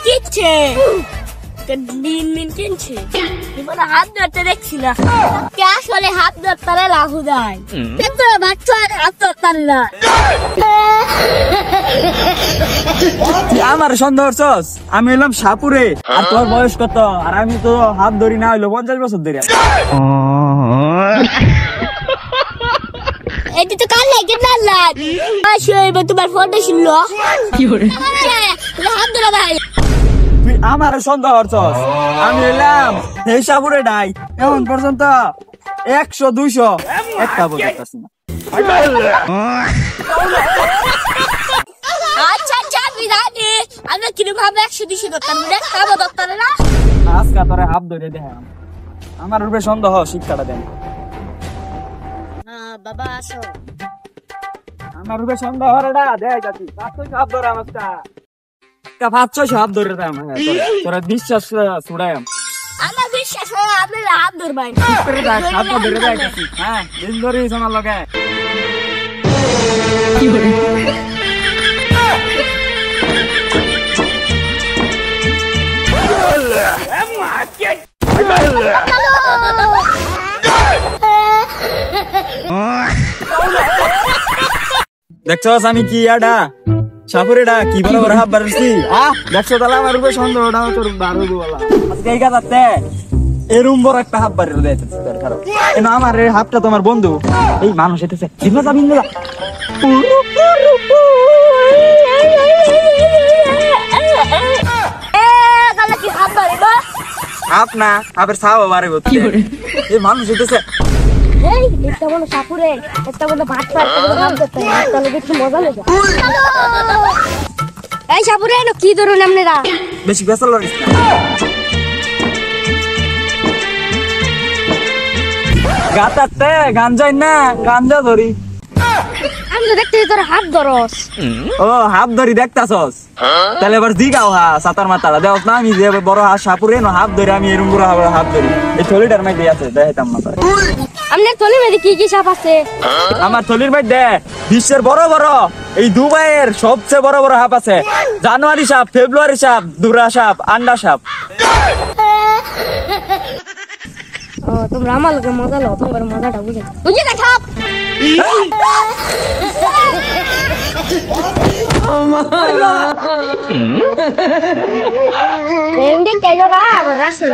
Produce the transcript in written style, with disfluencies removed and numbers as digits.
কিচ্ছে দিন মিন কিনছে জীবনে হাত ধরতে দেখছি না কে আসলে হাত ধরতে লাভ দেয় কিন্তু বাচ্চা হাত ধরতে না আমার সন্দেহ হচ্ছস আমি এলাম সাপুরে আর তোর বয়স কত আর আমি তো হাত ধরি না হইলো 50 বছর ধরে এটি তো কাল লাগে না আসলে তোমার ফোনটা শুনলো কি করে হাত ধরা ভাই তুই আমার সন্দেহ হচ্ছস আমি এলাম এই সাপুরে নাই এখন পর্যন্ত 100 200 একটা বলতেছ না আচ্ছা আচ্ছা বিদানি আমি কিরকম ভাবে 100 200 দরকার মানে খাবো দরকার না আজকে তোরে হাত ধরে দেখাম আমার রূপে সন্দেহ শিক্ষাটা দেন না বাবা আসো আমার রূপে সন্দেহ হরেডা দেখ যাচ্ছি 500 হাত ধরে আমারটা 500 হাত ধরে দেয় আমার তোরা বিশ্বাস ছুড়াই আমার বিশ্বাস হয় আপনি হাত ধরবেন হাত ধরে দেয় যাচ্ছি হ্যাঁ দিন ধরে আমার লগে কি করে দেখছস আমি কি আডা সাপুরেডা কি বড় বড় হাত বাড়ছি দেখছো তাহলে আমার উপরে সন্দেহটা তোর বারো বলা আজকে এই গাছাতে এরম বড় একটা হাত বাড়ি দেয় তোর কারো কেন আমার এই হাতটা তোমার বন্ধু এই মানুষ এসেছে জিম্মা যাবি না হাত না আবার ছাও বাড়ি করতে এই মানুষ এসেছে এই এটা বলো সাপুরে এটা বলো ভাত পাড়তে বলো হাত ধরতে তাহলে দেখি মজা লাগে এই সাপুরে এলো কি ধরুন আপনারা বেশি বেসাল লাগিস না গাতাতে গাঞ্জাই না গাঞ্জা ধরি আমি তো দেখতে তোর হাত ধরস ও হাত ধরি দেখতাছস তাহলে এবার দিগাও সাতার মাতালা দেওস না আমি যে বড় সাপুরে না হাত ধরে আমি এরম বড় হাত ধরি এই থলিটার মধ্যে আছে দেখাইতাম না আপনার থলির মধ্যে কি কি সাপ আছে আমার থলির মধ্যে বিশ্বের বড় বড় এই দুবাইয়ের সবচেয়ে বড় বড় সাপ আছে জানুয়ারি সাপ ফেব্রুয়ারি সাপ দুরা সাপ আন্ডা সাপ ও তোমরা আমার লগে মজা লও তোমার মজাটা বুঝে না সাপ এন্ডে কেজরা রাসে